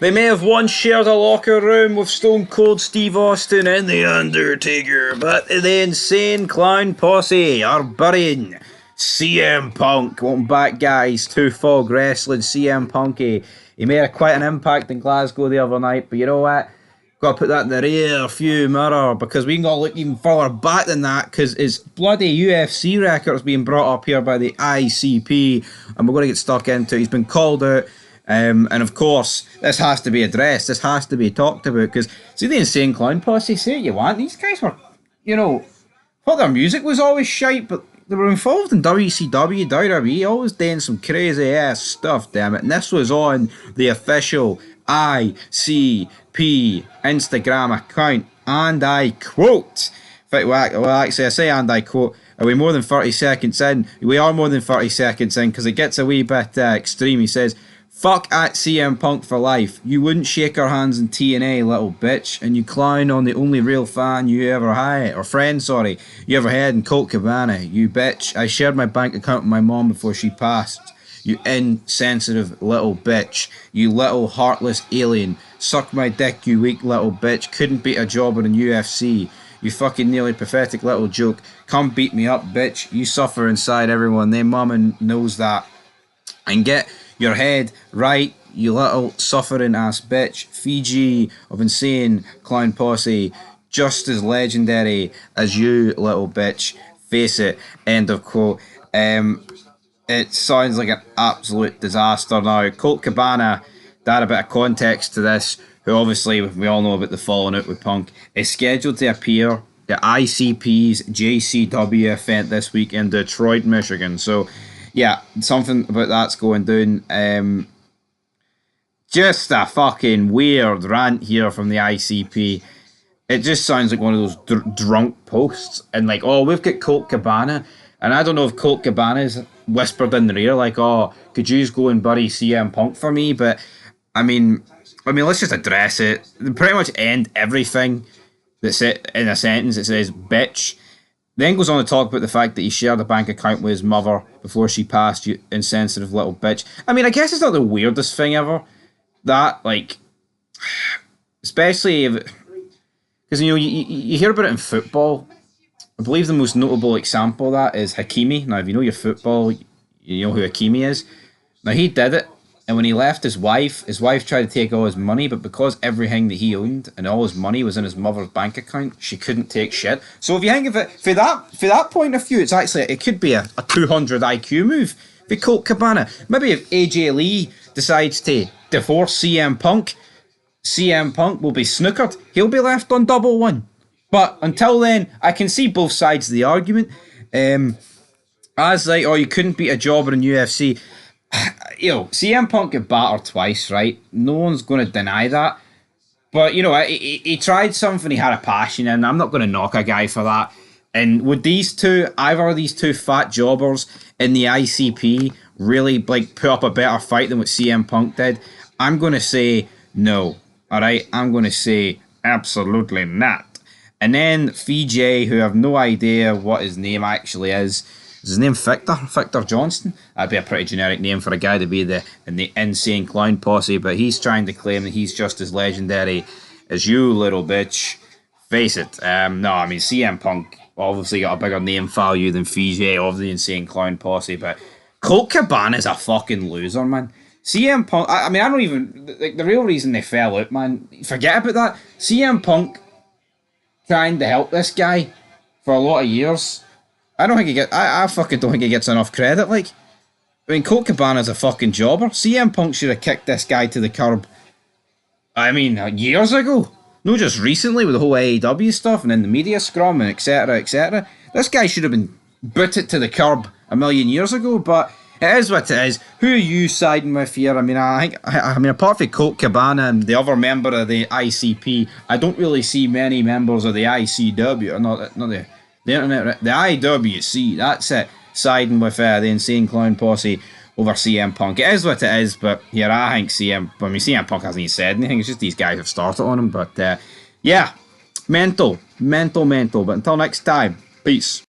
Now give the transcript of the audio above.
They may have once shared a locker room with Stone Cold Steve Austin and The Undertaker, but the Insane Clown Posse are burying CM Punk. Welcome back, guys, to Fog Wrestling. CM Punk, he made quite an impact in Glasgow the other night, but you know what? Got to put that in the rear view mirror because we can go look even further back than that because his bloody UFC record is being brought up here by the ICP and we're going to get stuck into it. He's been called out. And of course, this has to be addressed. This has to be talked about because see the Insane Clown Posse, say what you want. These guys were, thought their music was always shite, but they were involved in WCW, WWE, always doing some crazy ass stuff, damn it. And this was on the official ICP Instagram account, and I quote. In fact, well, actually, I say and I quote. Are we more than 30 seconds in? We are more than 30 seconds in because it gets a wee bit extreme. He says, "Fuck at CM Punk for life. You wouldn't shake our hands in TNA, little bitch, and you clown on the only real fan you ever had, or friend, sorry, you ever had in Colt Cabana. You bitch. I shared my bank account with my mom before she passed. You insensitive little bitch. You little heartless alien. Suck my dick, you weak little bitch. Couldn't beat a jobber in UFC. You fucking nearly pathetic little joke. Come beat me up, bitch. You suffer inside everyone. Their mama knows that. And get your head right, you little suffering ass bitch. Fiji of Insane Clown Posse, just as legendary as you, little bitch. Face it." End of quote. It sounds like an absolute disaster now. Colt Cabana, to add a bit of context to this, who obviously we all know about the falling out with Punk, is scheduled to appear at ICP's JCW event this week in Detroit, Michigan. So yeah, something about that's going down. Just a fucking weird rant here from the ICP. It just sounds like one of those drunk posts. And like, oh, we've got Colt Cabana. And I don't know if Colt Cabana's whispered in the ear, like, oh, could you just go and bury CM Punk for me? But, I mean, let's just address it. They pretty much end everything that's it in a sentence. It says, bitch. Then goes on to talk about the fact that he shared a bank account with his mother before she passed, you insensitive little bitch. I mean, I guess it's not the weirdest thing ever. That, like, especially if, because, you hear about it in football. I believe the most notable example of that is Hakimi. Now, if you know your football, you know who Hakimi is. Now, he did it, and when he left his wife tried to take all his money, but because everything that he owned and all his money was in his mother's bank account, she couldn't take shit. So if you think of it, for that point of view, it could be a 200 IQ move for Colt Cabana. Maybe if AJ Lee decides to divorce CM Punk will be snookered. He'll be left on double one. But until then, I can see both sides of the argument. As like, oh, you couldn't beat a jobber in UFC. CM Punk got battered twice, right? No one's going to deny that. But, he tried something he had a passion in. I'm not going to knock a guy for that. And would either of these two fat jobbers in the ICP really, like, put up a better fight than what CM Punk did? I'm going to say no. All right? I'm going to say absolutely not. And then Fiji, who have no idea what his name actually is his name Victor? Victor Johnston? That'd be a pretty generic name for a guy to be in the Insane Clown Posse, but he's trying to claim that he's just as legendary as you, little bitch. Face it. No, I mean, CM Punk obviously got a bigger name value than Fiji of the Insane Clown Posse, but Colt Cabana is a fucking loser, man. CM Punk, I don't even, like, the real reason they fell out, man, forget about that. CM Punk trying to help this guy for a lot of years. I fucking don't think he gets enough credit. Like, I mean, Colt Cabana's a fucking jobber. CM Punk should have kicked this guy to the curb. I mean, years ago. Not just recently with the whole AEW stuff and in the media scrum and etc. etc. This guy should have been booted to the curb a million years ago. But it is what it is. Who are you siding with here? I mean, apart from Colt Cabana and the other member of the ICP, I don't really see many members of the ICW, or not the internet, the IWC. That's it. Siding with the Insane Clown Posse over CM Punk. It is what it is. But here, I think CM Punk hasn't even said anything. It's just these guys have started on him. But yeah, mental. But until next time, peace.